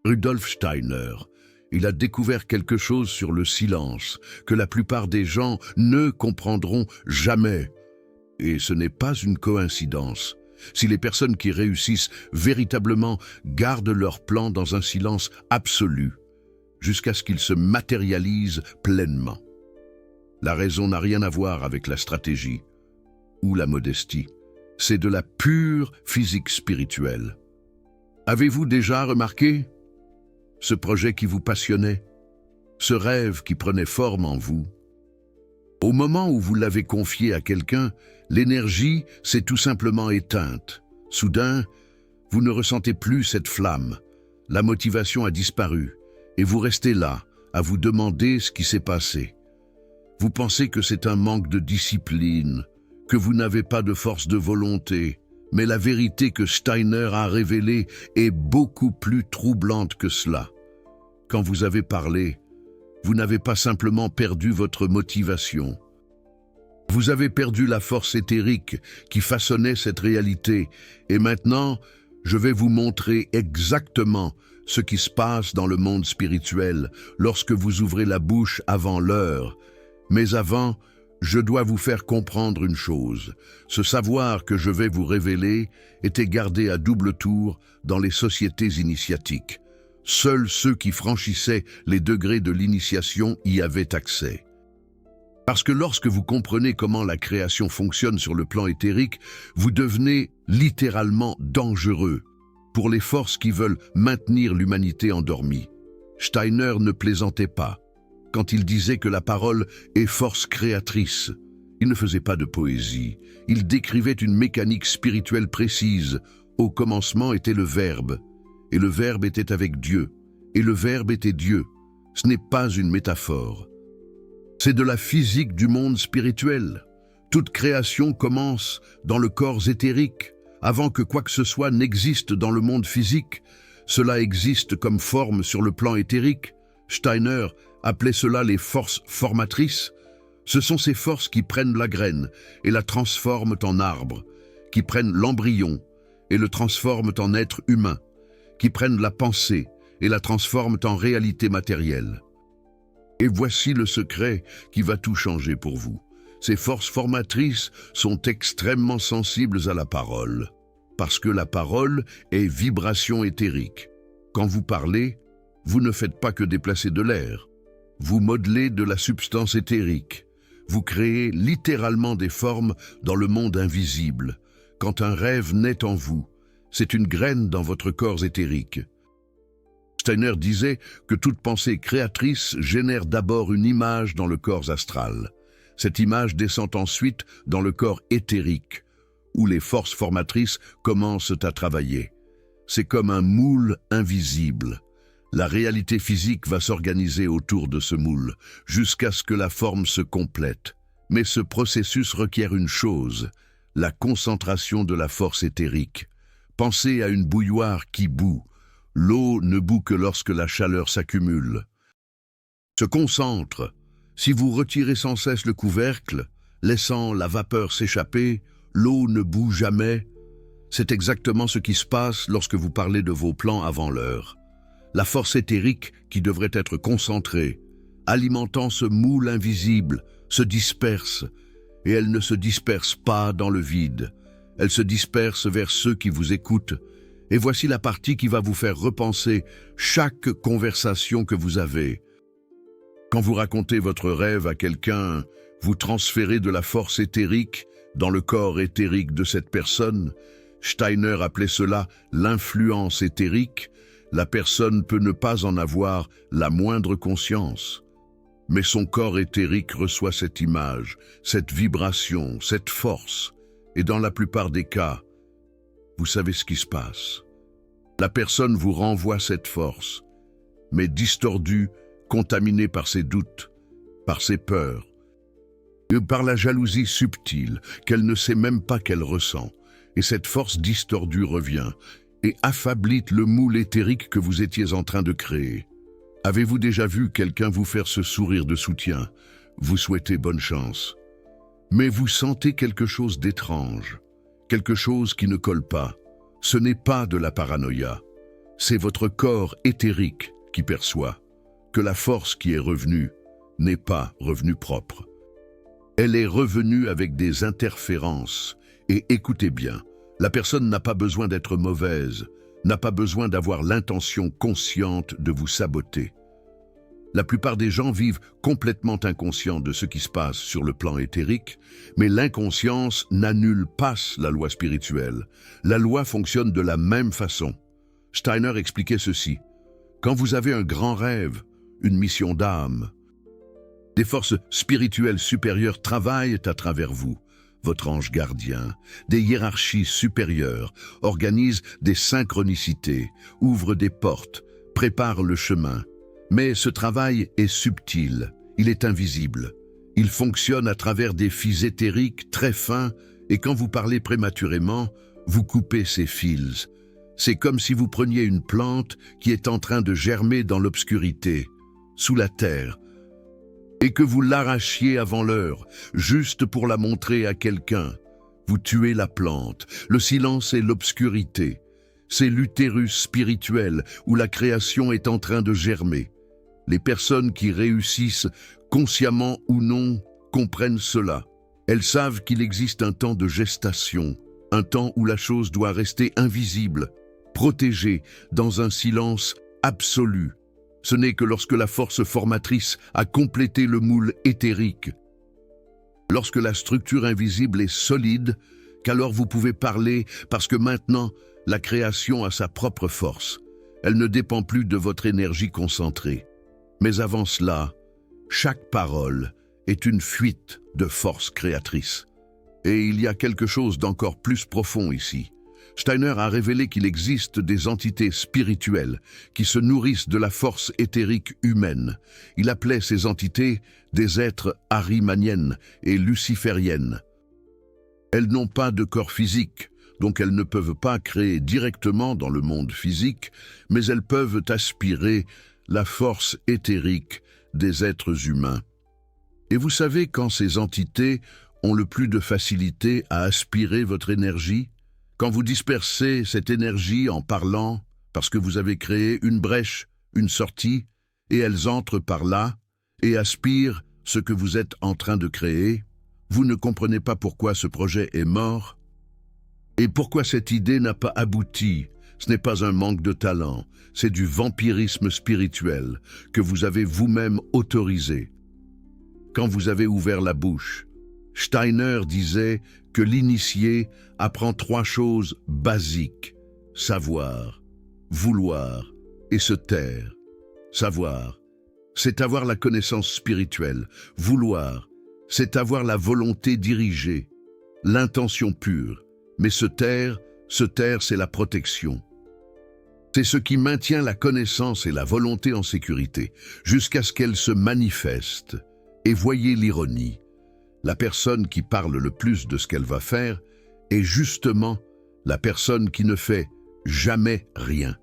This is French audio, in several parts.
Rudolf Steiner, il a découvert quelque chose sur le silence que la plupart des gens ne comprendront jamais. Et ce n'est pas une coïncidence. Si les personnes qui réussissent véritablement gardent leur plan dans un silence absolu, jusqu'à ce qu'il se matérialise pleinement. La raison n'a rien à voir avec la stratégie ou la modestie. C'est de la pure physique spirituelle. Avez-vous déjà remarqué ce projet qui vous passionnait, ce rêve qui prenait forme en vous? Au moment où vous l'avez confié à quelqu'un, l'énergie s'est tout simplement éteinte. Soudain, vous ne ressentez plus cette flamme. La motivation a disparu et vous restez là, à vous demander ce qui s'est passé. Vous pensez que c'est un manque de discipline, que vous n'avez pas de force de volonté, mais la vérité que Steiner a révélée est beaucoup plus troublante que cela. Quand vous avez parlé, vous n'avez pas simplement perdu votre motivation. Vous avez perdu la force éthérique qui façonnait cette réalité. Et maintenant, je vais vous montrer exactement ce qui se passe dans le monde spirituel lorsque vous ouvrez la bouche avant l'heure. Mais avant, je dois vous faire comprendre une chose. Ce savoir que je vais vous révéler était gardé à double tour dans les sociétés initiatiques. Seuls ceux qui franchissaient les degrés de l'initiation y avaient accès. Parce que lorsque vous comprenez comment la création fonctionne sur le plan éthérique, vous devenez littéralement dangereux pour les forces qui veulent maintenir l'humanité endormie. Steiner ne plaisantait pas quand il disait que la parole est force créatrice. Il ne faisait pas de poésie, il décrivait une mécanique spirituelle précise. Au commencement était le Verbe, et le Verbe était avec Dieu, et le Verbe était Dieu. Ce n'est pas une métaphore. C'est de la physique du monde spirituel. Toute création commence dans le corps éthérique. Avant que quoi que ce soit n'existe dans le monde physique, cela existe comme forme sur le plan éthérique. Steiner appelait cela les forces formatrices. Ce sont ces forces qui prennent la graine et la transforment en arbre, qui prennent l'embryon et le transforment en être humain, qui prennent la pensée et la transforment en réalité matérielle. Et voici le secret qui va tout changer pour vous. Ces forces formatrices sont extrêmement sensibles à la parole, parce que la parole est vibration éthérique. Quand vous parlez, vous ne faites pas que déplacer de l'air. Vous modelez de la substance éthérique. Vous créez littéralement des formes dans le monde invisible. Quand un rêve naît en vous, c'est une graine dans votre corps éthérique. Steiner disait que toute pensée créatrice génère d'abord une image dans le corps astral. Cette image descend ensuite dans le corps éthérique, où les forces formatrices commencent à travailler. C'est comme un moule invisible. La réalité physique va s'organiser autour de ce moule, jusqu'à ce que la forme se complète. Mais ce processus requiert une chose, la concentration de la force éthérique. Pensez à une bouilloire qui bout. L'eau ne bout que lorsque la chaleur s'accumule. Se concentre. Si vous retirez sans cesse le couvercle, laissant la vapeur s'échapper, l'eau ne bout jamais. C'est exactement ce qui se passe lorsque vous parlez de vos plans avant l'heure. La force éthérique qui devrait être concentrée, alimentant ce moule invisible, se disperse, et elle ne se disperse pas dans le vide. Elle se disperse vers ceux qui vous écoutent. Et voici la partie qui va vous faire repenser chaque conversation que vous avez. Quand vous racontez votre rêve à quelqu'un, vous transférez de la force éthérique dans le corps éthérique de cette personne. Steiner appelait cela l'influence éthérique. La personne peut ne pas en avoir la moindre conscience. Mais son corps éthérique reçoit cette image, cette vibration, cette force. Et dans la plupart des cas, vous savez ce qui se passe. La personne vous renvoie cette force, mais distordue, contaminée par ses doutes, par ses peurs, et par la jalousie subtile qu'elle ne sait même pas qu'elle ressent. Et cette force distordue revient et affaiblit le moule éthérique que vous étiez en train de créer. Avez-vous déjà vu quelqu'un vous faire ce sourire de soutien? Vous souhaitez bonne chance. Mais vous sentez quelque chose d'étrange, quelque chose qui ne colle pas. Ce n'est pas de la paranoïa. C'est votre corps éthérique qui perçoit que la force qui est revenue n'est pas revenue propre. Elle est revenue avec des interférences. Et écoutez bien, la personne n'a pas besoin d'être mauvaise, n'a pas besoin d'avoir l'intention consciente de vous saboter. La plupart des gens vivent complètement inconscients de ce qui se passe sur le plan éthérique, mais l'inconscience n'annule pas la loi spirituelle. La loi fonctionne de la même façon. Steiner expliquait ceci. Quand vous avez un grand rêve, une mission d'âme, des forces spirituelles supérieures travaillent à travers vous. Votre ange gardien, des hiérarchies supérieures, organisent des synchronicités, ouvrent des portes, préparent le chemin. Mais ce travail est subtil, il est invisible. Il fonctionne à travers des fils éthériques très fins et quand vous parlez prématurément, vous coupez ces fils. C'est comme si vous preniez une plante qui est en train de germer dans l'obscurité, sous la terre, et que vous l'arrachiez avant l'heure, juste pour la montrer à quelqu'un. Vous tuez la plante, le silence et l'obscurité. C'est l'utérus spirituel où la création est en train de germer. Les personnes qui réussissent, consciemment ou non, comprennent cela. Elles savent qu'il existe un temps de gestation, un temps où la chose doit rester invisible, protégée dans un silence absolu. Ce n'est que lorsque la force formatrice a complété le moule éthérique, lorsque la structure invisible est solide, qu'alors vous pouvez parler parce que maintenant, la création a sa propre force. Elle ne dépend plus de votre énergie concentrée. Mais avant cela, chaque parole est une fuite de force créatrice. Et il y a quelque chose d'encore plus profond ici. Steiner a révélé qu'il existe des entités spirituelles qui se nourrissent de la force éthérique humaine. Il appelait ces entités des êtres ahrimaniennes et lucifériennes. Elles n'ont pas de corps physique, donc elles ne peuvent pas créer directement dans le monde physique, mais elles peuvent aspirer la force éthérique des êtres humains. Et vous savez quand ces entités ont le plus de facilité à aspirer votre énergie? Quand vous dispersez cette énergie en parlant, parce que vous avez créé une brèche, une sortie, et elles entrent par là et aspirent ce que vous êtes en train de créer, vous ne comprenez pas pourquoi ce projet est mort et pourquoi cette idée n'a pas abouti. Ce n'est pas un manque de talent, c'est du vampirisme spirituel que vous avez vous-même autorisé. Quand vous avez ouvert la bouche, Steiner disait que l'initié apprend 3 choses basiques: savoir, vouloir et se taire. Savoir, c'est avoir la connaissance spirituelle. Vouloir, c'est avoir la volonté dirigée, l'intention pure. Mais se taire, c'est la protection. C'est ce qui maintient la connaissance et la volonté en sécurité, jusqu'à ce qu'elle se manifeste. Et voyez l'ironie. La personne qui parle le plus de ce qu'elle va faire est justement la personne qui ne fait jamais rien.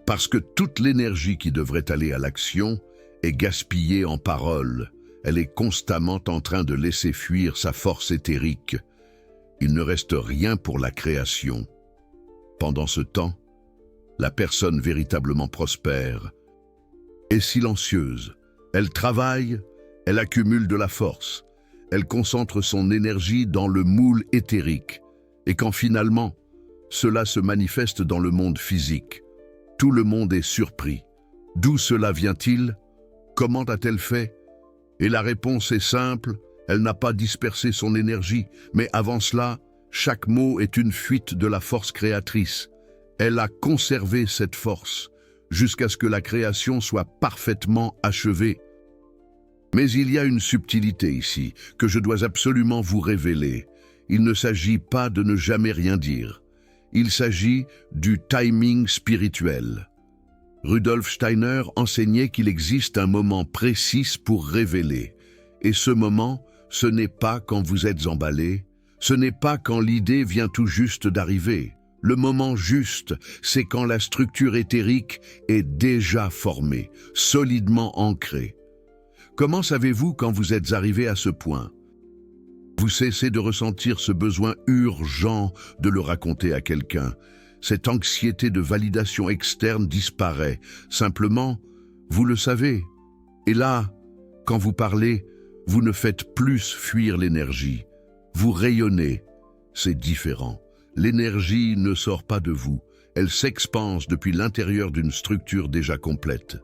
Parce que toute l'énergie qui devrait aller à l'action est gaspillée en paroles. Elle est constamment en train de laisser fuir sa force éthérique. Il ne reste rien pour la création. Pendant ce temps, la personne véritablement prospère est silencieuse. Elle travaille, elle accumule de la force. Elle concentre son énergie dans le moule éthérique. Et quand finalement, cela se manifeste dans le monde physique, tout le monde est surpris. D'où cela vient-il? Comment a-t-elle fait? Et la réponse est simple, elle n'a pas dispersé son énergie, mais avant cela, chaque mot est une fuite de la force créatrice. Elle a conservé cette force, jusqu'à ce que la création soit parfaitement achevée. Mais il y a une subtilité ici, que je dois absolument vous révéler. Il ne s'agit pas de ne jamais rien dire. Il s'agit du timing spirituel. Rudolf Steiner enseignait qu'il existe un moment précis pour révéler. Et ce moment, ce n'est pas quand vous êtes emballé, ce n'est pas quand l'idée vient tout juste d'arriver. Le moment juste, c'est quand la structure éthérique est déjà formée, solidement ancrée. Comment savez-vous quand vous êtes arrivé à ce point? Vous cessez de ressentir ce besoin urgent de le raconter à quelqu'un. Cette anxiété de validation externe disparaît. Simplement, vous le savez. Et là, quand vous parlez, vous ne faites plus fuir l'énergie. Vous rayonnez. C'est différent. L'énergie ne sort pas de vous. Elle s'expanse depuis l'intérieur d'une structure déjà complète.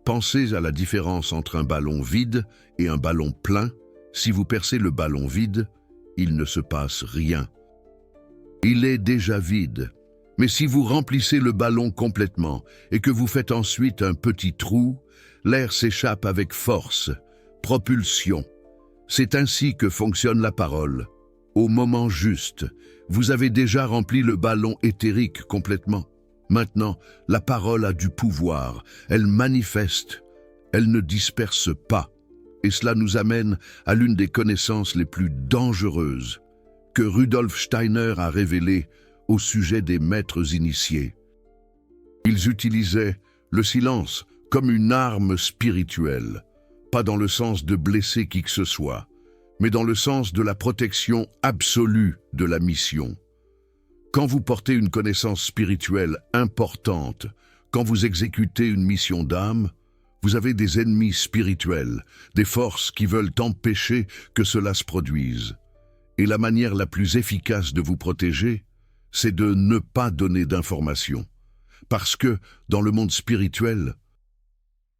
Pensez à la différence entre un ballon vide et un ballon plein. Si vous percez le ballon vide, il ne se passe rien. Il est déjà vide. Mais si vous remplissez le ballon complètement et que vous faites ensuite un petit trou, l'air s'échappe avec force, propulsion. C'est ainsi que fonctionne la parole. Au moment juste, vous avez déjà rempli le ballon éthérique complètement. Maintenant, la parole a du pouvoir, elle manifeste, elle ne disperse pas. Et cela nous amène à l'une des connaissances les plus dangereuses que Rudolf Steiner a révélées au sujet des maîtres initiés. Ils utilisaient le silence comme une arme spirituelle, pas dans le sens de blesser qui que ce soit, mais dans le sens de la protection absolue de la mission. Quand vous portez une connaissance spirituelle importante, quand vous exécutez une mission d'âme, vous avez des ennemis spirituels, des forces qui veulent empêcher que cela se produise. Et la manière la plus efficace de vous protéger, c'est de ne pas donner d'informations. Parce que, dans le monde spirituel,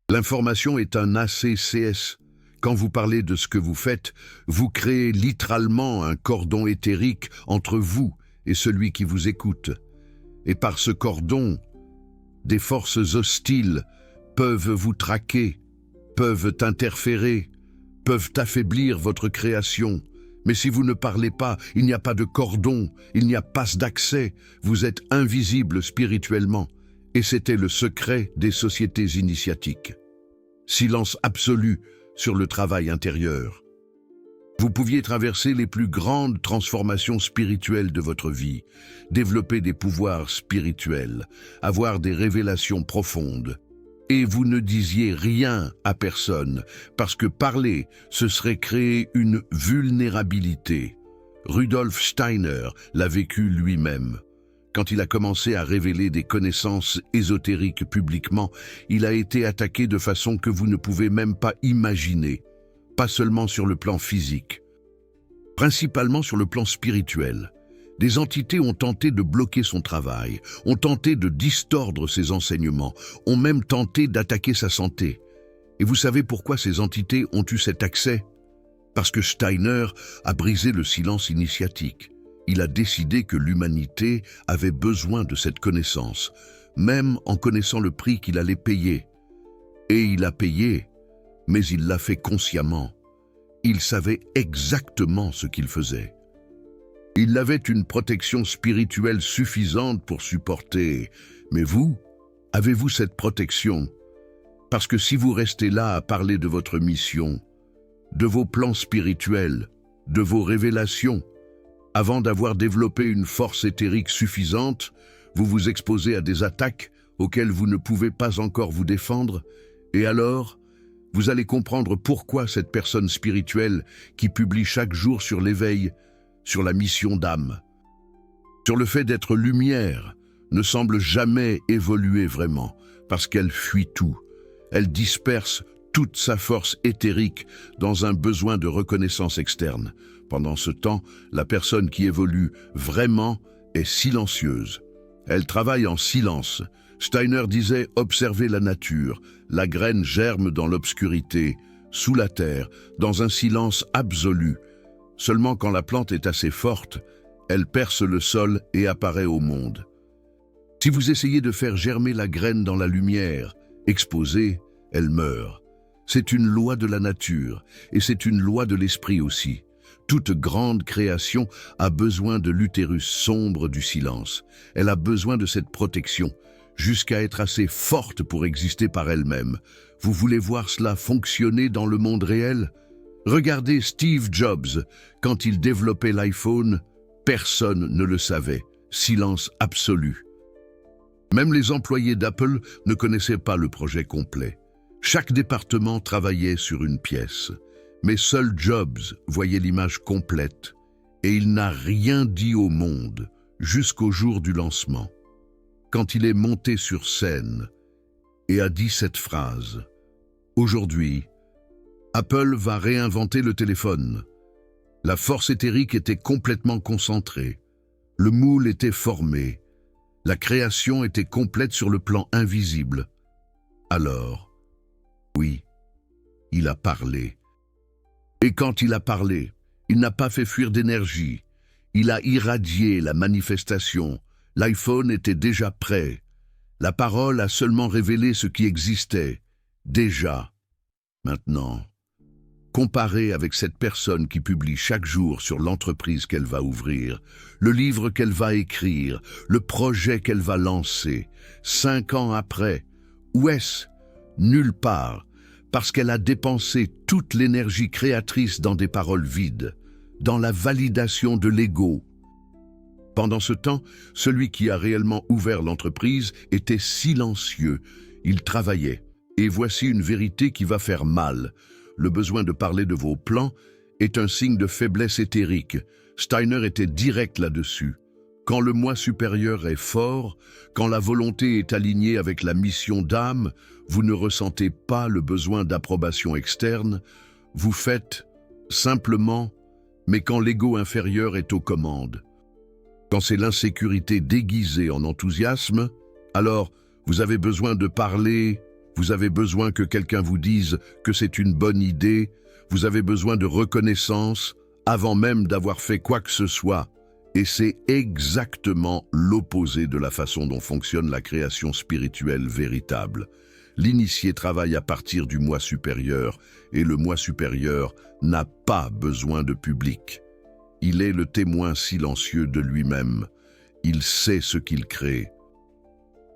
l'information est un ACCS. Quand vous parlez de ce que vous faites, vous créez littéralement un cordon éthérique entre vous et celui qui vous écoute. Et par ce cordon, des forces hostiles peuvent vous traquer, peuvent interférer, peuvent affaiblir votre création. Mais si vous ne parlez pas, il n'y a pas de cordon, il n'y a passe d'accès, vous êtes invisible spirituellement. Et c'était le secret des sociétés initiatiques. Silence absolu sur le travail intérieur. Vous pouviez traverser les plus grandes transformations spirituelles de votre vie, développer des pouvoirs spirituels, avoir des révélations profondes. Et vous ne disiez rien à personne, parce que parler, ce serait créer une vulnérabilité. Rudolf Steiner l'a vécu lui-même. Quand il a commencé à révéler des connaissances ésotériques publiquement, il a été attaqué de façon que vous ne pouvez même pas imaginer. Pas seulement sur le plan physique, principalement sur le plan spirituel. Des entités ont tenté de bloquer son travail, ont tenté de distordre ses enseignements, ont même tenté d'attaquer sa santé. Et vous savez pourquoi ces entités ont eu cet accès? Parce que Steiner a brisé le silence initiatique. Il a décidé que l'humanité avait besoin de cette connaissance, même en connaissant le prix qu'il allait payer. Et il a payé, mais il l'a fait consciemment. Il savait exactement ce qu'il faisait. Il avait une protection spirituelle suffisante pour supporter. Mais vous, avez-vous cette protection? Parce que si vous restez là à parler de votre mission, de vos plans spirituels, de vos révélations, avant d'avoir développé une force éthérique suffisante, vous vous exposez à des attaques auxquelles vous ne pouvez pas encore vous défendre, et alors, vous allez comprendre pourquoi cette personne spirituelle qui publie chaque jour sur l'éveil, sur la mission d'âme, sur le fait d'être lumière, ne semble jamais évoluer vraiment, parce qu'elle fuit tout. Elle disperse toute sa force éthérique dans un besoin de reconnaissance externe. Pendant ce temps, la personne qui évolue vraiment est silencieuse. Elle travaille en silence. Steiner disait « Observez la nature, la graine germe dans l'obscurité, sous la terre, dans un silence absolu. Seulement quand la plante est assez forte, elle perce le sol et apparaît au monde. Si vous essayez de faire germer la graine dans la lumière, exposée, elle meurt. C'est une loi de la nature, et c'est une loi de l'esprit aussi. Toute grande création a besoin de l'utérus sombre du silence. Elle a besoin de cette protection, jusqu'à être assez forte pour exister par elle-même. Vous voulez voir cela fonctionner dans le monde réel? Regardez Steve Jobs, quand il développait l'iPhone, personne ne le savait. Silence absolu. Même les employés d'Apple ne connaissaient pas le projet complet. Chaque département travaillait sur une pièce. Mais seul Jobs voyait l'image complète, et il n'a rien dit au monde jusqu'au jour du lancement. quand il est monté sur scène et a dit cette phrase. Aujourd'hui, Apple va réinventer le téléphone. La force éthérique était complètement concentrée. Le moule était formé. La création était complète sur le plan invisible. Alors, oui, il a parlé. Et quand il a parlé, il n'a pas fait fuir d'énergie. Il a irradié la manifestation. L'iPhone était déjà prêt. La parole a seulement révélé ce qui existait. Déjà. Maintenant, comparez avec cette personne qui publie chaque jour sur l'entreprise qu'elle va ouvrir, le livre qu'elle va écrire, le projet qu'elle va lancer. 5 ans après, où est-ce? Nulle part, parce qu'elle a dépensé toute l'énergie créatrice dans des paroles vides, dans la validation de l'ego. Pendant ce temps, celui qui a réellement ouvert l'entreprise était silencieux. Il travaillait. Et voici une vérité qui va faire mal. Le besoin de parler de vos plans est un signe de faiblesse éthérique. Steiner était direct là-dessus. Quand le moi supérieur est fort, quand la volonté est alignée avec la mission d'âme, vous ne ressentez pas le besoin d'approbation externe, vous faites simplement, mais quand l'ego inférieur est aux commandes. Quand c'est l'insécurité déguisée en enthousiasme, alors vous avez besoin de parler, vous avez besoin que quelqu'un vous dise que c'est une bonne idée, vous avez besoin de reconnaissance avant même d'avoir fait quoi que ce soit. Et c'est exactement l'opposé de la façon dont fonctionne la création spirituelle véritable. L'initié travaille à partir du moi supérieur, et le moi supérieur n'a pas besoin de public. Il est le témoin silencieux de lui-même. Il sait ce qu'il crée.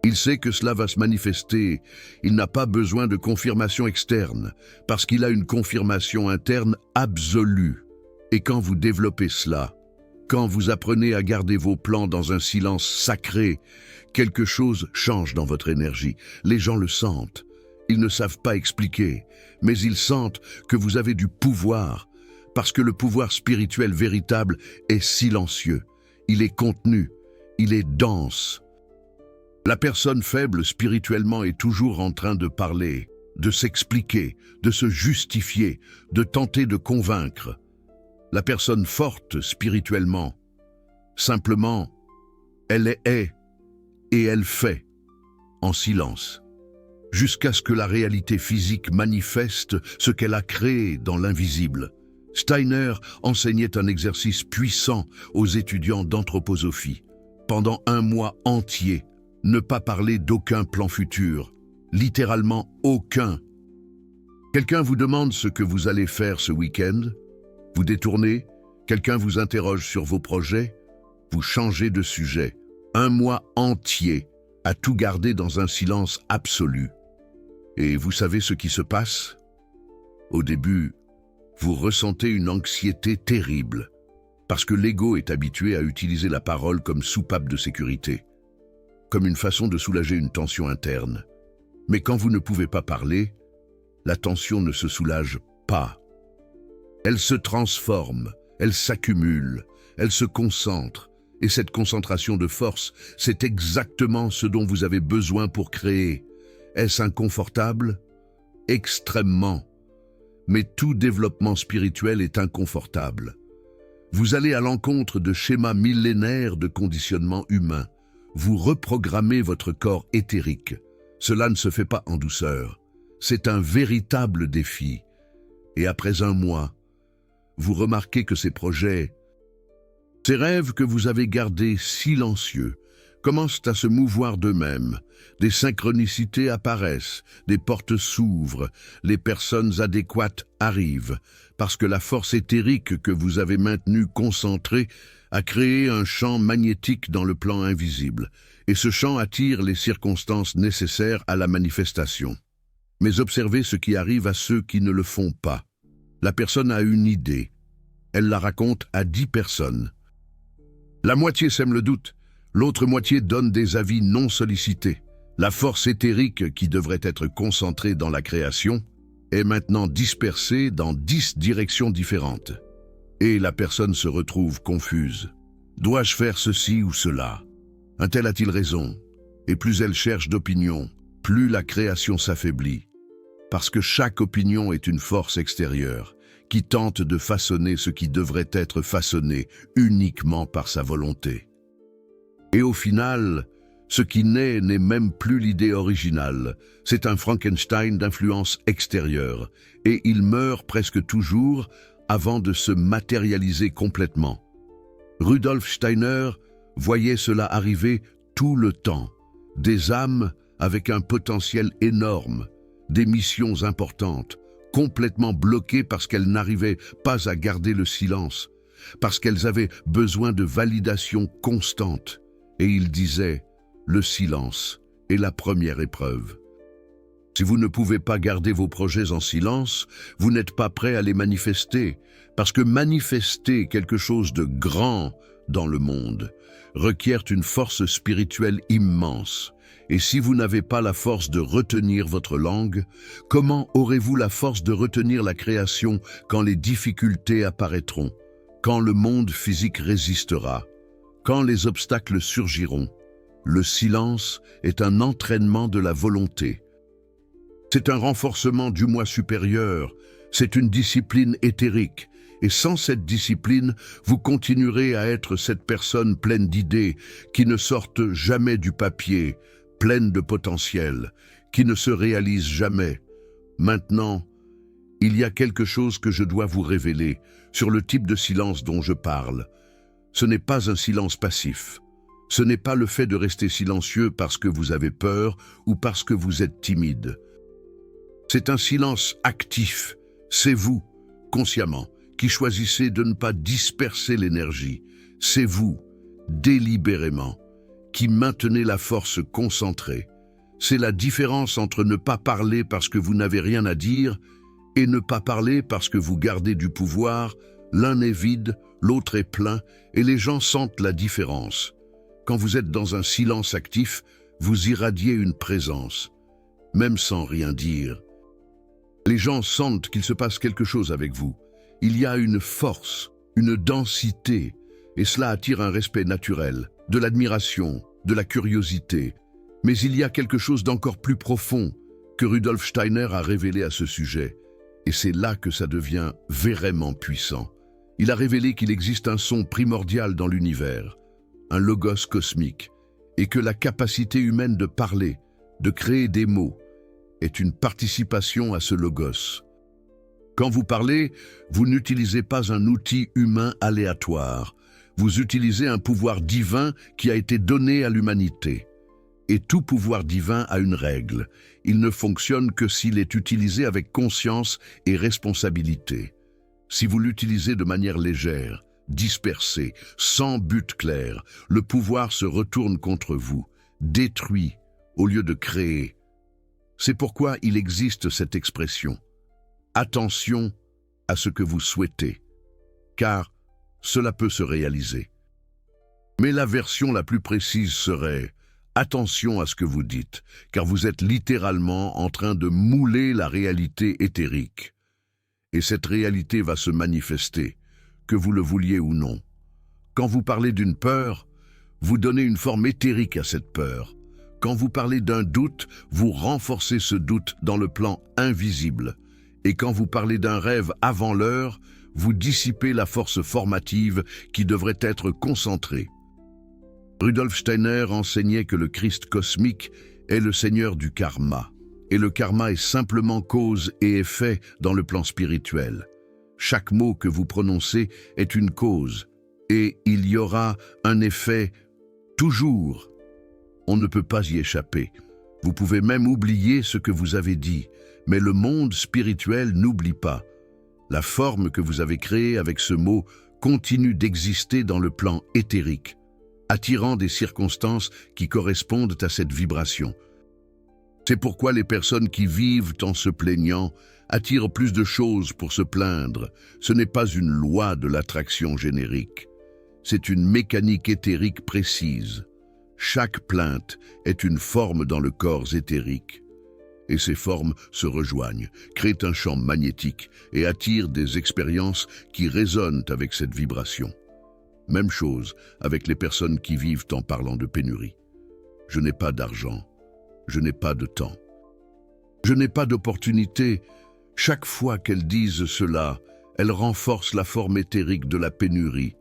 Il sait que cela va se manifester. Il n'a pas besoin de confirmation externe, parce qu'il a une confirmation interne absolue. Et quand vous développez cela, quand vous apprenez à garder vos plans dans un silence sacré, quelque chose change dans votre énergie. Les gens le sentent. Ils ne savent pas expliquer, mais ils sentent que vous avez du pouvoir, parce que le pouvoir spirituel véritable est silencieux. Il est contenu. Il est dense. La personne faible spirituellement est toujours en train de parler, de s'expliquer, de se justifier, de tenter de convaincre. La personne forte spirituellement, simplement, elle est et elle fait, en silence, jusqu'à ce que la réalité physique manifeste ce qu'elle a créé dans l'invisible. Steiner enseignait un exercice puissant aux étudiants d'anthroposophie. Pendant 1 mois entier, ne pas parler d'aucun plan futur, littéralement aucun. Quelqu'un vous demande ce que vous allez faire ce week-end, vous détournez, quelqu'un vous interroge sur vos projets, vous changez de sujet. 1 mois entier à tout garder dans un silence absolu. Et vous savez ce qui se passe? Au début, vous ressentez une anxiété terrible, parce que l'ego est habitué à utiliser la parole comme soupape de sécurité, comme une façon de soulager une tension interne. Mais quand vous ne pouvez pas parler, la tension ne se soulage pas. Elle se transforme, elle s'accumule, elle se concentre, et cette concentration de force, c'est exactement ce dont vous avez besoin pour créer. Est-ce inconfortable? Extrêmement. Mais tout développement spirituel est inconfortable. Vous allez à l'encontre de schémas millénaires de conditionnement humain. Vous reprogrammez votre corps éthérique. Cela ne se fait pas en douceur. C'est un véritable défi. Et après 1 mois, vous remarquez que ces projets, ces rêves que vous avez gardés silencieux, commencent à se mouvoir d'eux-mêmes. Des synchronicités apparaissent, des portes s'ouvrent, les personnes adéquates arrivent, parce que la force éthérique que vous avez maintenue concentrée a créé un champ magnétique dans le plan invisible, et ce champ attire les circonstances nécessaires à la manifestation. Mais observez ce qui arrive à ceux qui ne le font pas. La personne a une idée. Elle la raconte à 10 personnes. La moitié sème le doute, l'autre moitié donne des avis non sollicités. La force éthérique qui devrait être concentrée dans la création est maintenant dispersée dans 10 directions différentes. Et la personne se retrouve confuse. Dois-je faire ceci ou cela? Un tel a-t-il raison? Et plus elle cherche d'opinion, plus la création s'affaiblit. Parce que chaque opinion est une force extérieure qui tente de façonner ce qui devrait être façonné uniquement par sa volonté. Et au final, ce qui naît n'est même plus l'idée originale, c'est un Frankenstein d'influence extérieure, et il meurt presque toujours avant de se matérialiser complètement. Rudolf Steiner voyait cela arriver tout le temps, des âmes avec un potentiel énorme, des missions importantes, complètement bloquées parce qu'elles n'arrivaient pas à garder le silence, parce qu'elles avaient besoin de validation constante. Et il disait, le silence est la première épreuve. Si vous ne pouvez pas garder vos projets en silence, vous n'êtes pas prêt à les manifester, parce que manifester quelque chose de grand dans le monde requiert une force spirituelle immense. Et si vous n'avez pas la force de retenir votre langue, comment aurez-vous la force de retenir la création quand les difficultés apparaîtront, quand le monde physique résistera, quand les obstacles surgiront? Le silence est un entraînement de la volonté. C'est un renforcement du moi supérieur, c'est une discipline éthérique. Et sans cette discipline, vous continuerez à être cette personne pleine d'idées, qui ne sortent jamais du papier, pleine de potentiel, qui ne se réalise jamais. Maintenant, il y a quelque chose que je dois vous révéler sur le type de silence dont je parle. Ce n'est pas un silence passif. Ce n'est pas le fait de rester silencieux parce que vous avez peur ou parce que vous êtes timide. C'est un silence actif. C'est vous, consciemment, qui choisissez de ne pas disperser l'énergie. C'est vous, délibérément, qui maintenez la force concentrée. C'est la différence entre ne pas parler parce que vous n'avez rien à dire et ne pas parler parce que vous gardez du pouvoir. L'un est vide, l'autre est plein, et les gens sentent la différence. Quand vous êtes dans un silence actif, vous irradiez une présence, même sans rien dire. Les gens sentent qu'il se passe quelque chose avec vous. Il y a une force, une densité, et cela attire un respect naturel, de l'admiration, de la curiosité. Mais il y a quelque chose d'encore plus profond que Rudolf Steiner a révélé à ce sujet, et c'est là que ça devient vraiment puissant. Il a révélé qu'il existe un son primordial dans l'univers, un logos cosmique, et que la capacité humaine de parler, de créer des mots, est une participation à ce logos. Quand vous parlez, vous n'utilisez pas un outil humain aléatoire, vous utilisez un pouvoir divin qui a été donné à l'humanité. Et tout pouvoir divin a une règle, il ne fonctionne que s'il est utilisé avec conscience et responsabilité. Si vous l'utilisez de manière légère, dispersée, sans but clair, le pouvoir se retourne contre vous, détruit au lieu de créer. C'est pourquoi il existe cette expression. Attention à ce que vous souhaitez, car cela peut se réaliser. Mais la version la plus précise serait « Attention à ce que vous dites, car vous êtes littéralement en train de mouler la réalité éthérique. Et cette réalité va se manifester, que vous le vouliez ou non. Quand vous parlez d'une peur, vous donnez une forme éthérique à cette peur. Quand vous parlez d'un doute, vous renforcez ce doute dans le plan invisible. Et quand vous parlez d'un rêve avant l'heure, vous dissipez la force formative qui devrait être concentrée. Rudolf Steiner enseignait que le Christ cosmique est le Seigneur du karma. Et le karma est simplement cause et effet dans le plan spirituel. Chaque mot que vous prononcez est une cause, et il y aura un effet toujours. On ne peut pas y échapper. Vous pouvez même oublier ce que vous avez dit, mais le monde spirituel n'oublie pas. La forme que vous avez créée avec ce mot continue d'exister dans le plan éthérique, attirant des circonstances qui correspondent à cette vibration. C'est pourquoi les personnes qui vivent en se plaignant attirent plus de choses pour se plaindre. Ce n'est pas une loi de l'attraction générique. C'est une mécanique éthérique précise. Chaque plainte est une forme dans le corps éthérique. Et ces formes se rejoignent, créent un champ magnétique et attirent des expériences qui résonnent avec cette vibration. Même chose avec les personnes qui vivent en parlant de pénurie. Je n'ai pas d'argent. Je n'ai pas de temps. Je n'ai pas d'opportunité. Chaque fois qu'elles disent cela, elles renforcent la forme éthérique de la pénurie.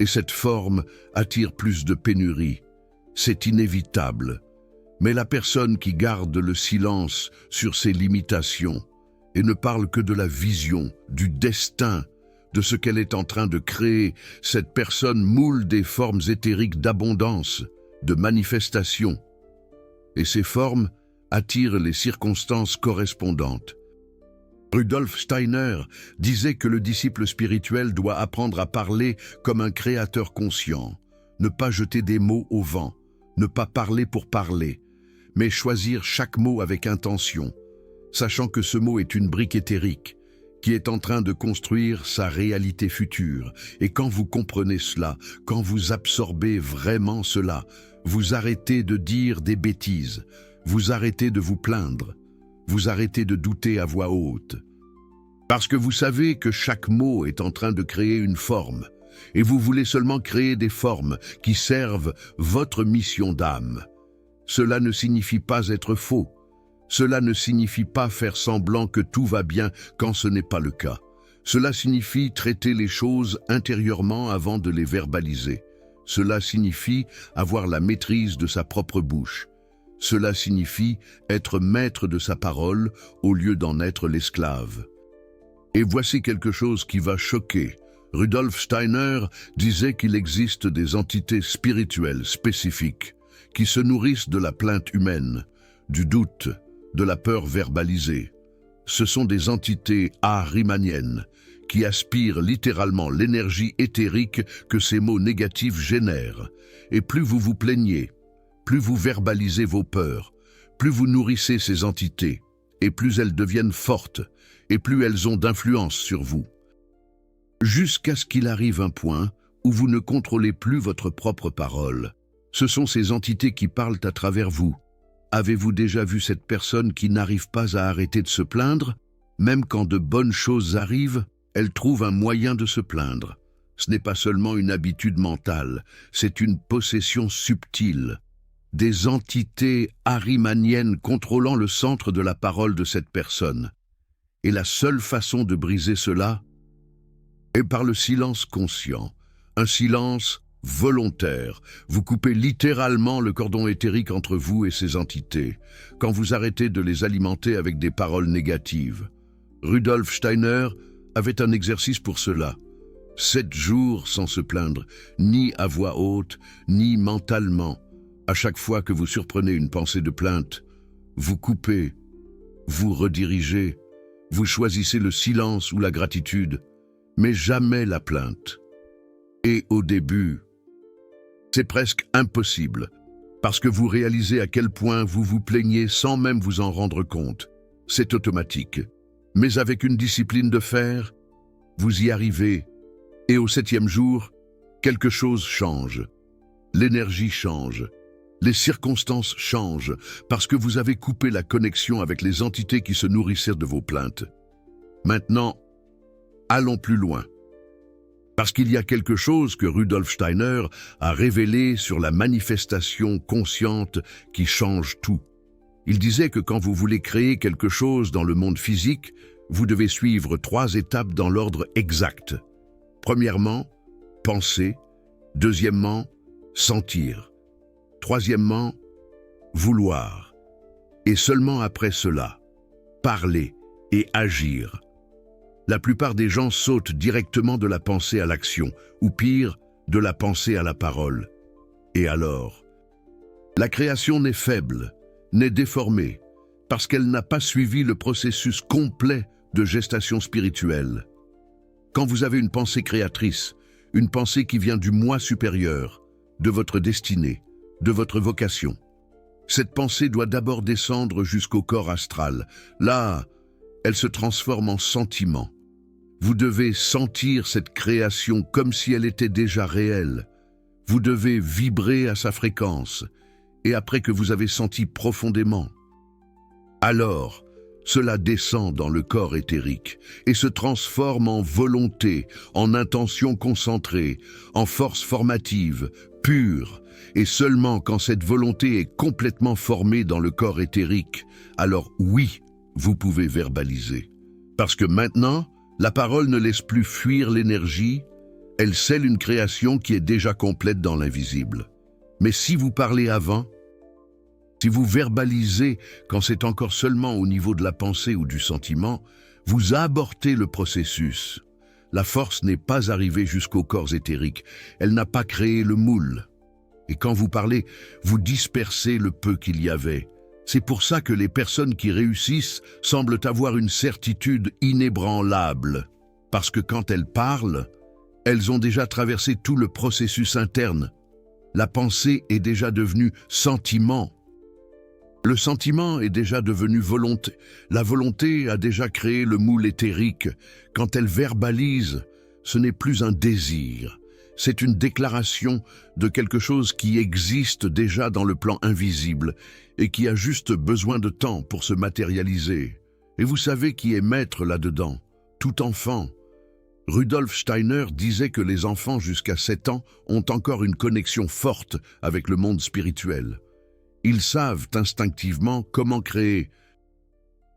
Et cette forme attire plus de pénurie. C'est inévitable. Mais la personne qui garde le silence sur ses limitations et ne parle que de la vision, du destin, de ce qu'elle est en train de créer, cette personne moule des formes éthériques d'abondance, de manifestation. Et ces formes attirent les circonstances correspondantes. Rudolf Steiner disait que le disciple spirituel doit apprendre à parler comme un créateur conscient, ne pas jeter des mots au vent, ne pas parler pour parler, mais choisir chaque mot avec intention, sachant que ce mot est une brique éthérique qui est en train de construire sa réalité future. Et quand vous comprenez cela, quand vous absorbez vraiment cela, vous arrêtez de dire des bêtises, vous arrêtez de vous plaindre, vous arrêtez de douter à voix haute. Parce que vous savez que chaque mot est en train de créer une forme, et vous voulez seulement créer des formes qui servent votre mission d'âme. Cela ne signifie pas être faux. Cela ne signifie pas faire semblant que tout va bien quand ce n'est pas le cas. Cela signifie traiter les choses intérieurement avant de les verbaliser. Cela signifie avoir la maîtrise de sa propre bouche. Cela signifie être maître de sa parole au lieu d'en être l'esclave. Et voici quelque chose qui va choquer. Rudolf Steiner disait qu'il existe des entités spirituelles spécifiques qui se nourrissent de la plainte humaine, du doute, de la peur verbalisée. Ce sont des entités ahrimaniennes qui aspirent littéralement l'énergie éthérique que ces mots négatifs génèrent. Et plus vous vous plaignez, plus vous verbalisez vos peurs, plus vous nourrissez ces entités, et plus elles deviennent fortes, et plus elles ont d'influence sur vous. Jusqu'à ce qu'il arrive un point où vous ne contrôlez plus votre propre parole. Ce sont ces entités qui parlent à travers vous. Avez-vous déjà vu cette personne qui n'arrive pas à arrêter de se plaindre? Même quand de bonnes choses arrivent, elle trouve un moyen de se plaindre. Ce n'est pas seulement une habitude mentale, c'est une possession subtile. Des entités ahrimaniennes contrôlant le centre de la parole de cette personne. Et la seule façon de briser cela est par le silence conscient, un silence volontaire. Vous coupez littéralement le cordon éthérique entre vous et ces entités, quand vous arrêtez de les alimenter avec des paroles négatives. Rudolf Steiner avait un exercice pour cela. 7 jours sans se plaindre, ni à voix haute, ni mentalement. À chaque fois que vous surprenez une pensée de plainte, vous coupez, vous redirigez, vous choisissez le silence ou la gratitude, mais jamais la plainte. Et au début, c'est presque impossible, parce que vous réalisez à quel point vous vous plaignez sans même vous en rendre compte. C'est automatique. Mais avec une discipline de fer, vous y arrivez, et au 7e jour, quelque chose change. L'énergie change. Les circonstances changent, parce que vous avez coupé la connexion avec les entités qui se nourrissaient de vos plaintes. Maintenant, allons plus loin. Parce qu'il y a quelque chose que Rudolf Steiner a révélé sur la manifestation consciente qui change tout. Il disait que quand vous voulez créer quelque chose dans le monde physique, vous devez suivre 3 étapes dans l'ordre exact. Premièrement, penser. Deuxièmement, sentir. Troisièmement, vouloir. Et seulement après cela, parler et agir. La plupart des gens sautent directement de la pensée à l'action, ou pire, de la pensée à la parole. Et alors? La création n'est faible, n'est déformée, parce qu'elle n'a pas suivi le processus complet de gestation spirituelle. Quand vous avez une pensée créatrice, une pensée qui vient du moi supérieur, de votre destinée, de votre vocation, cette pensée doit d'abord descendre jusqu'au corps astral. Là, elle se transforme en sentiment. Vous devez sentir cette création comme si elle était déjà réelle. Vous devez vibrer à sa fréquence, et après que vous avez senti profondément, alors, cela descend dans le corps éthérique et se transforme en volonté, en intention concentrée, en force formative, pure, Et seulement quand cette volonté est complètement formée dans le corps éthérique, alors oui, vous pouvez verbaliser. Parce que maintenant, la parole ne laisse plus fuir l'énergie, elle scelle une création qui est déjà complète dans l'invisible. Mais si vous parlez avant, si vous verbalisez quand c'est encore seulement au niveau de la pensée ou du sentiment, vous abortez le processus. La force n'est pas arrivée jusqu'au corps éthérique, elle n'a pas créé le moule. Et quand vous parlez, vous dispersez le peu qu'il y avait. C'est pour ça que les personnes qui réussissent semblent avoir une certitude inébranlable. Parce que quand elles parlent, elles ont déjà traversé tout le processus interne. La pensée est déjà devenue sentiment. Le sentiment est déjà devenu volonté. La volonté a déjà créé le moule éthérique. Quand elle verbalise, ce n'est plus un désir. C'est une déclaration de quelque chose qui existe déjà dans le plan invisible et qui a juste besoin de temps pour se matérialiser. Et vous savez qui est maître là-dedans? Tout enfant. Rudolf Steiner disait que les enfants jusqu'à 7 ans ont encore une connexion forte avec le monde spirituel. Ils savent instinctivement comment créer.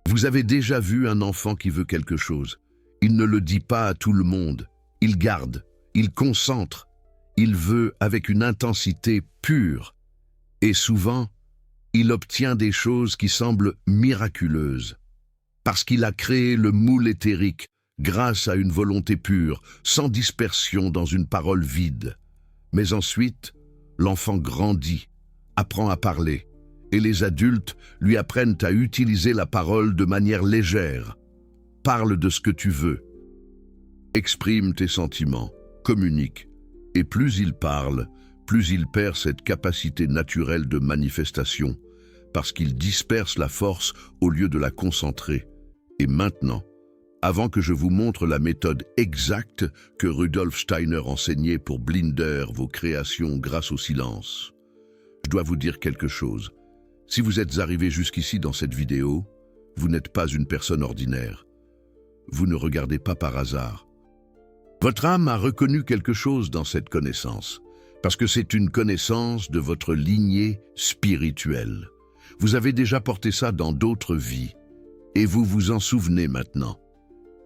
Vous avez déjà vu un enfant qui veut quelque chose. Il ne le dit pas à tout le monde. Il garde, il concentre, il veut avec une intensité pure. Et souvent, il obtient des choses qui semblent miraculeuses. Parce qu'il a créé le moule éthérique grâce à une volonté pure, sans dispersion dans une parole vide. Mais ensuite, l'enfant grandit, apprend à parler, et les adultes lui apprennent à utiliser la parole de manière légère. Parle de ce que tu veux. Exprime tes sentiments, communique. Et plus il parle, plus il perd cette capacité naturelle de manifestation, parce qu'il disperse la force au lieu de la concentrer. Et maintenant, avant que je vous montre la méthode exacte que Rudolf Steiner enseignait pour blinder vos créations grâce au silence, je dois vous dire quelque chose. Si vous êtes arrivé jusqu'ici dans cette vidéo, vous n'êtes pas une personne ordinaire. Vous ne regardez pas par hasard. Votre âme a reconnu quelque chose dans cette connaissance, parce que c'est une connaissance de votre lignée spirituelle. Vous avez déjà porté ça dans d'autres vies, et vous vous en souvenez maintenant.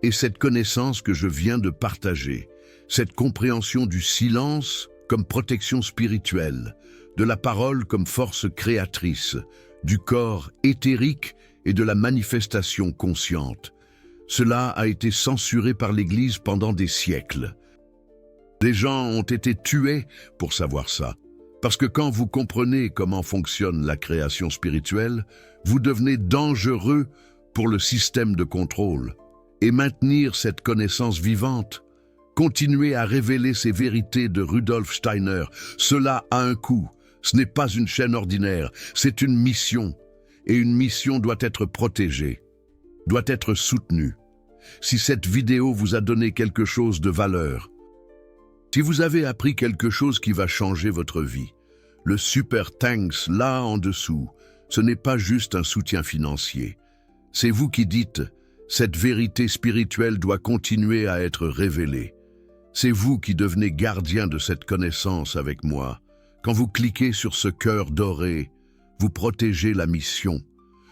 Et cette connaissance que je viens de partager, cette compréhension du silence comme protection spirituelle, de la parole comme force créatrice, du corps éthérique et de la manifestation consciente. Cela a été censuré par l'Église pendant des siècles. Des gens ont été tués pour savoir ça. Parce que quand vous comprenez comment fonctionne la création spirituelle, vous devenez dangereux pour le système de contrôle. Et maintenir cette connaissance vivante, continuer à révéler ces vérités de Rudolf Steiner, cela a un coût. Ce n'est pas une chaîne ordinaire, c'est une mission. Et une mission doit être protégée, doit être soutenue. Si cette vidéo vous a donné quelque chose de valeur, si vous avez appris quelque chose qui va changer votre vie, le super thanks là en dessous, ce n'est pas juste un soutien financier. C'est vous qui dites « Cette vérité spirituelle doit continuer à être révélée ». C'est vous qui devenez gardien de cette connaissance avec moi. Quand vous cliquez sur ce cœur doré, vous protégez la mission.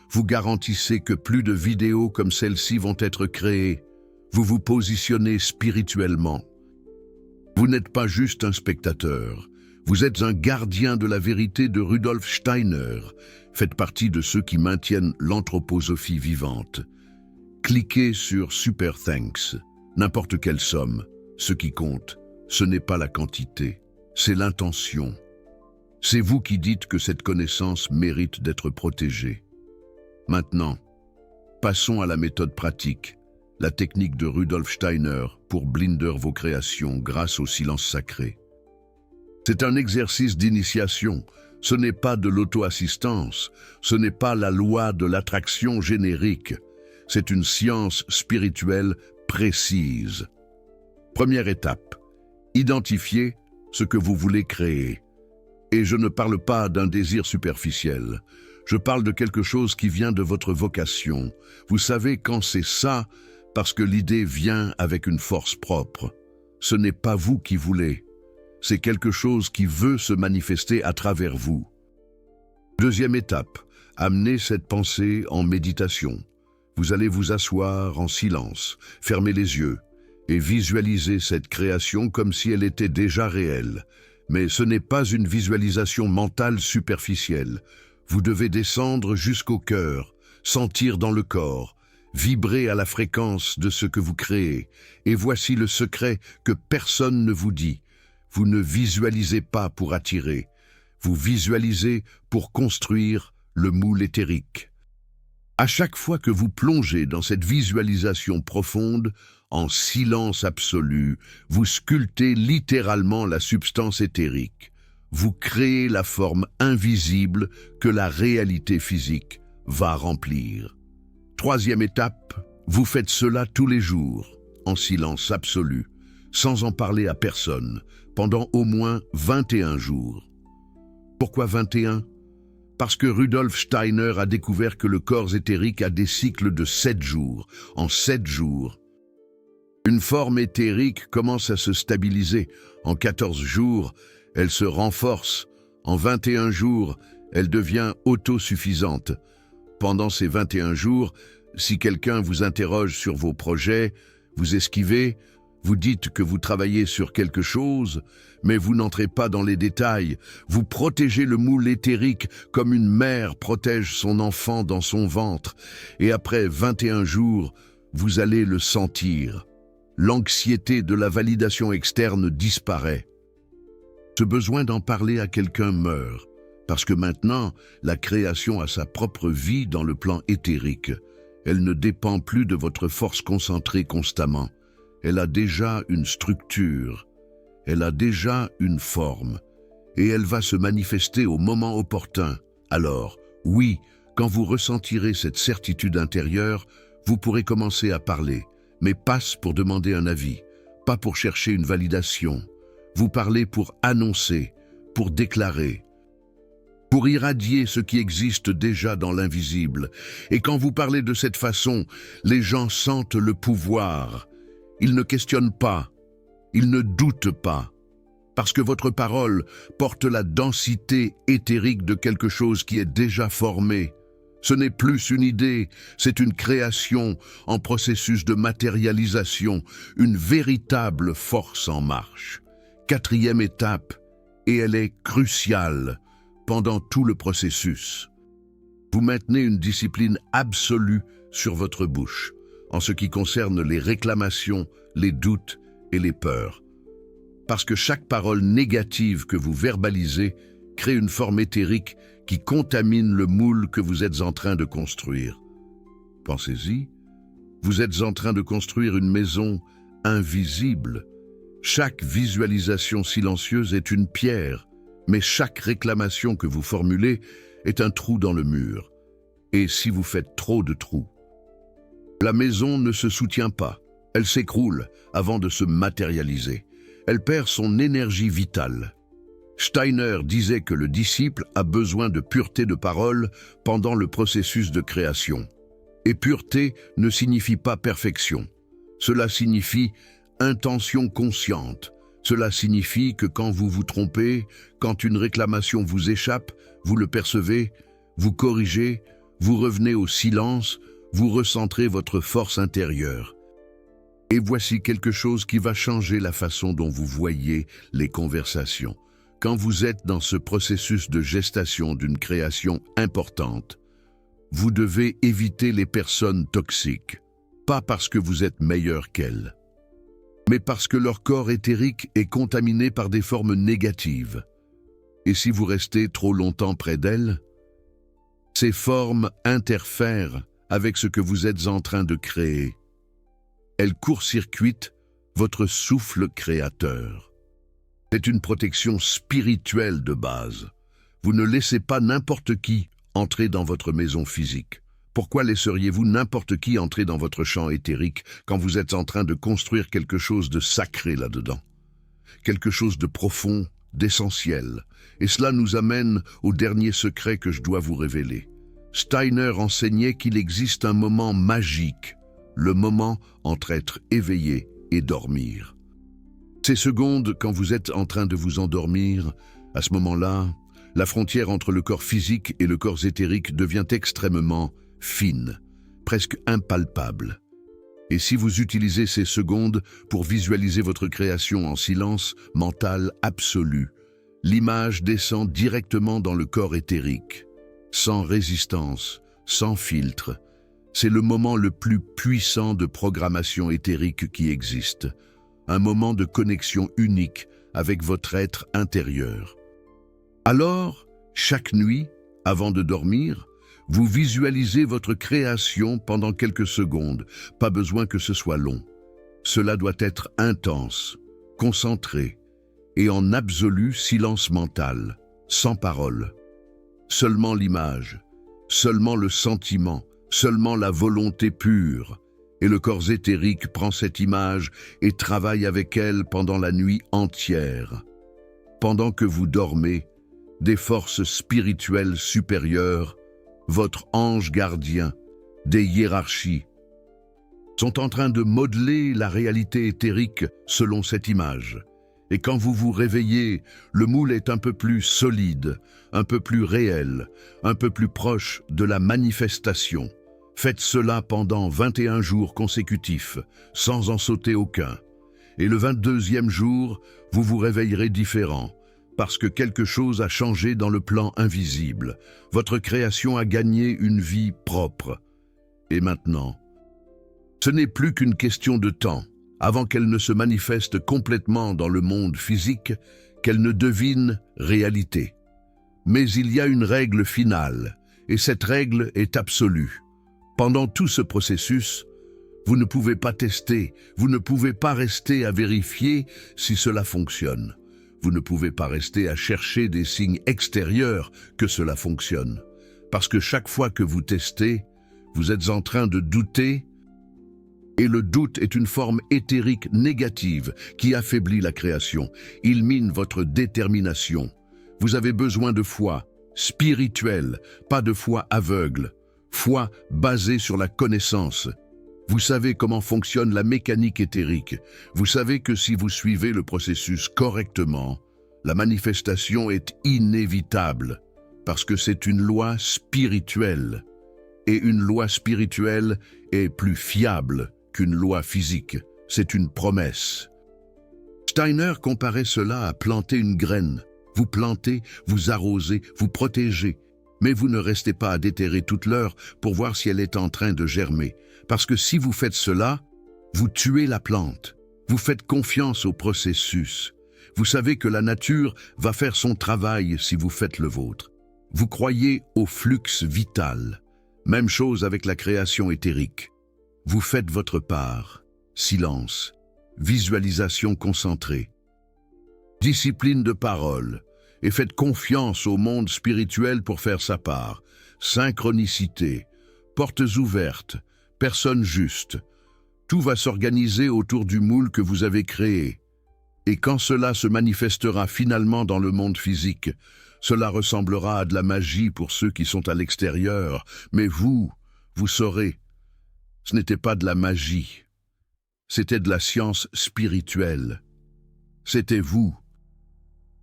Vous garantissez que plus de vidéos comme celle-ci vont être créées. Vous vous positionnez spirituellement. Vous n'êtes pas juste un spectateur. Vous êtes un gardien de la vérité de Rudolf Steiner. Faites partie de ceux qui maintiennent l'anthroposophie vivante. Cliquez sur Super Thanks. N'importe quelle somme. Ce qui compte, ce n'est pas la quantité, c'est l'intention. C'est vous qui dites que cette connaissance mérite d'être protégée. Maintenant, passons à la méthode pratique, la technique de Rudolf Steiner pour blinder vos créations grâce au silence sacré. C'est un exercice d'initiation, ce n'est pas de l'auto-assistance, ce n'est pas la loi de l'attraction générique, c'est une science spirituelle précise. Première étape, identifiez ce que vous voulez créer. Et je ne parle pas d'un désir superficiel. Je parle de quelque chose qui vient de votre vocation. Vous savez quand c'est ça, parce que l'idée vient avec une force propre. Ce n'est pas vous qui voulez. c'est quelque chose qui veut se manifester à travers vous. Deuxième étape, amenez cette pensée en méditation. Vous allez vous asseoir en silence, fermer les yeux et visualiser cette création comme si elle était déjà réelle. Mais ce n'est pas une visualisation mentale superficielle. Vous devez descendre jusqu'au cœur, sentir dans le corps, vibrer à la fréquence de ce que vous créez. Et voici le secret que personne ne vous dit. Vous ne visualisez pas pour attirer. Vous visualisez pour construire le moule éthérique. À chaque fois que vous plongez dans cette visualisation profonde, en silence absolu, vous sculptez littéralement la substance éthérique. Vous créez la forme invisible que la réalité physique va remplir. Troisième étape, vous faites cela tous les jours, en silence absolu, sans en parler à personne, pendant au moins 21 jours. Pourquoi 21? Parce que Rudolf Steiner a découvert que le corps éthérique a des cycles de 7 jours. En 7 jours, une forme éthérique commence à se stabiliser. En 14 jours, elle se renforce. En 21 jours, elle devient autosuffisante. Pendant ces 21 jours, si quelqu'un vous interroge sur vos projets, vous esquivez, vous dites que vous travaillez sur quelque chose, mais vous n'entrez pas dans les détails. Vous protégez le moule éthérique comme une mère protège son enfant dans son ventre. Et après 21 jours, vous allez le sentir. L'anxiété de la validation externe disparaît. Ce besoin d'en parler à quelqu'un meurt, parce que maintenant, la création a sa propre vie dans le plan éthérique. Elle ne dépend plus de votre force concentrée constamment. Elle a déjà une structure, elle a déjà une forme, et elle va se manifester au moment opportun. Alors, oui, quand vous ressentirez cette certitude intérieure, vous pourrez commencer à parler, mais pas pour demander un avis, pas pour chercher une validation. Vous parlez pour annoncer, pour déclarer, pour irradier ce qui existe déjà dans l'invisible. Et quand vous parlez de cette façon, les gens sentent le pouvoir. Ils ne questionnent pas, ils ne doutent pas, parce que votre parole porte la densité éthérique de quelque chose qui est déjà formé. Ce n'est plus une idée, c'est une création en processus de matérialisation, une véritable force en marche. Quatrième étape, et elle est cruciale pendant tout le processus. Vous maintenez une discipline absolue sur votre bouche, en ce qui concerne les réclamations, les doutes et les peurs. Parce que chaque parole négative que vous verbalisez crée une forme éthérique qui contamine le moule que vous êtes en train de construire. Pensez-y, vous êtes en train de construire une maison invisible. Chaque visualisation silencieuse est une pierre, mais chaque réclamation que vous formulez est un trou dans le mur. Et si vous faites trop de trous, la maison ne se soutient pas, elle s'écroule avant de se matérialiser. Elle perd son énergie vitale. Steiner disait que le disciple a besoin de pureté de parole pendant le processus de création. Et pureté ne signifie pas perfection. Cela signifie intention consciente. Cela signifie que quand vous vous trompez, quand une réclamation vous échappe, vous le percevez, vous corrigez, vous revenez au silence, vous recentrez votre force intérieure. Et voici quelque chose qui va changer la façon dont vous voyez les conversations. Quand vous êtes dans ce processus de gestation d'une création importante, vous devez éviter les personnes toxiques, pas parce que vous êtes meilleur qu'elles, mais parce que leur corps éthérique est contaminé par des formes négatives. Et si vous restez trop longtemps près d'elles, ces formes interfèrent avec ce que vous êtes en train de créer. Elles court-circuitent votre souffle créateur. C'est une protection spirituelle de base. Vous ne laissez pas n'importe qui entrer dans votre maison physique. Pourquoi laisseriez-vous n'importe qui entrer dans votre champ éthérique quand vous êtes en train de construire quelque chose de sacré là-dedans? Quelque chose de profond, d'essentiel. Et cela nous amène au dernier secret que je dois vous révéler. Steiner enseignait qu'il existe un moment magique, le moment entre être éveillé et dormir. Ces secondes, quand vous êtes en train de vous endormir, à ce moment-là, la frontière entre le corps physique et le corps éthérique devient extrêmement fine, presque impalpable. Et si vous utilisez ces secondes pour visualiser votre création en silence mental absolu, l'image descend directement dans le corps éthérique, sans résistance, sans filtre. C'est le moment le plus puissant de programmation éthérique qui existe, un moment de connexion unique avec votre être intérieur. Alors, chaque nuit, avant de dormir, vous visualisez votre création pendant quelques secondes, pas besoin que ce soit long. Cela doit être intense, concentré et en absolu silence mental, sans parole. Seulement l'image, seulement le sentiment, seulement la volonté pure. Et le corps éthérique prend cette image et travaille avec elle pendant la nuit entière. Pendant que vous dormez, des forces spirituelles supérieures, votre ange gardien, des hiérarchies, sont en train de modeler la réalité éthérique selon cette image. Et quand vous vous réveillez, le moule est un peu plus solide, un peu plus réel, un peu plus proche de la manifestation. Faites cela pendant 21 jours consécutifs, sans en sauter aucun. Et le 22e jour, vous vous réveillerez différent, parce que quelque chose a changé dans le plan invisible. Votre création a gagné une vie propre. Et maintenant, ce n'est plus qu'une question de temps, avant qu'elle ne se manifeste complètement dans le monde physique, qu'elle ne devine réalité. Mais il y a une règle finale, et cette règle est absolue. Pendant tout ce processus, vous ne pouvez pas tester, vous ne pouvez pas rester à vérifier si cela fonctionne. Vous ne pouvez pas rester à chercher des signes extérieurs que cela fonctionne. Parce que chaque fois que vous testez, vous êtes en train de douter, et le doute est une forme éthérique négative qui affaiblit la création. Il mine votre détermination. Vous avez besoin de foi spirituelle, pas de foi aveugle. Foi basée sur la connaissance. Vous savez comment fonctionne la mécanique éthérique. Vous savez que si vous suivez le processus correctement, la manifestation est inévitable, parce que c'est une loi spirituelle. Et une loi spirituelle est plus fiable qu'une loi physique. C'est une promesse. Steiner comparait cela à planter une graine. Vous plantez, vous arrosez, vous protégez. Mais vous ne restez pas à déterrer toute l'heure pour voir si elle est en train de germer. Parce que si vous faites cela, vous tuez la plante. Vous faites confiance au processus. Vous savez que la nature va faire son travail si vous faites le vôtre. Vous croyez au flux vital. Même chose avec la création éthérique. Vous faites votre part. Silence. Visualisation concentrée. Discipline de parole. Et faites confiance au monde spirituel pour faire sa part. Synchronicité, portes ouvertes, personnes justes. Tout va s'organiser autour du moule que vous avez créé. Et quand cela se manifestera finalement dans le monde physique, cela ressemblera à de la magie pour ceux qui sont à l'extérieur. Mais vous saurez, ce n'était pas de la magie. C'était de la science spirituelle. C'était vous.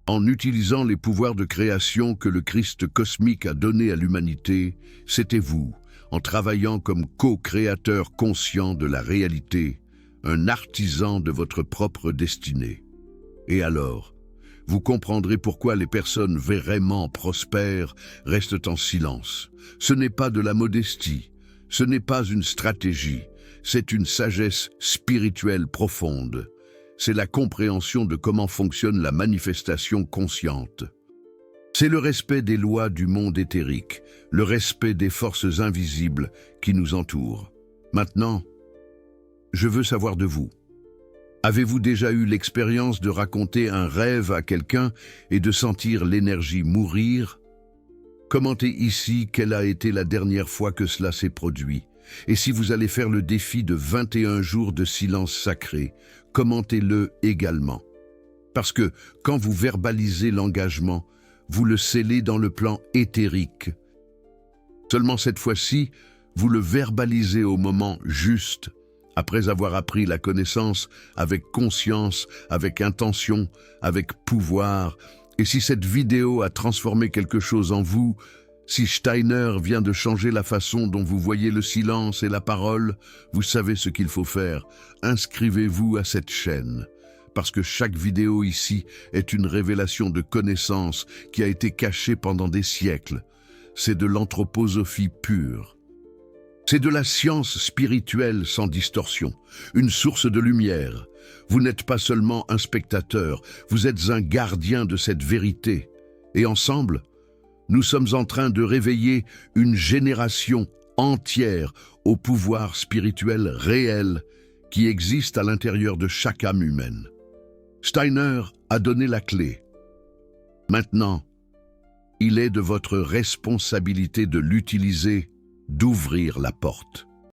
En utilisant les pouvoirs de création que le Christ cosmique a donnés à l'humanité, c'était vous, en travaillant comme co-créateur conscient de la réalité, un artisan de votre propre destinée. Et alors, vous comprendrez pourquoi les personnes vraiment prospères restent en silence. Ce n'est pas de la modestie, ce n'est pas une stratégie, c'est une sagesse spirituelle profonde. C'est la compréhension de comment fonctionne la manifestation consciente. C'est le respect des lois du monde éthérique, le respect des forces invisibles qui nous entourent. Maintenant, je veux savoir de vous. Avez-vous déjà eu l'expérience de raconter un rêve à quelqu'un et de sentir l'énergie mourir? Commentez ici quelle a été la dernière fois que cela s'est produit. Et si vous allez faire le défi de 21 jours de silence sacré, commentez-le également. Parce que quand vous verbalisez l'engagement, vous le scellez dans le plan éthérique. Seulement cette fois-ci, vous le verbalisez au moment juste, Après avoir appris la connaissance avec conscience, avec intention, avec pouvoir, et si cette vidéo a transformé quelque chose en vous, si Steiner vient de changer la façon dont vous voyez le silence et la parole, vous savez ce qu'il faut faire. Inscrivez-vous à cette chaîne. Parce que chaque vidéo ici est une révélation de connaissance qui a été cachée pendant des siècles. C'est de l'anthroposophie pure. C'est de la science spirituelle sans distorsion, une source de lumière. Vous n'êtes pas seulement un spectateur, vous êtes un gardien de cette vérité. Et ensemble, nous sommes en train de réveiller une génération entière au pouvoir spirituel réel qui existe à l'intérieur de chaque âme humaine. Steiner a donné la clé. Maintenant, il est de votre responsabilité de l'utiliser, d'ouvrir la porte.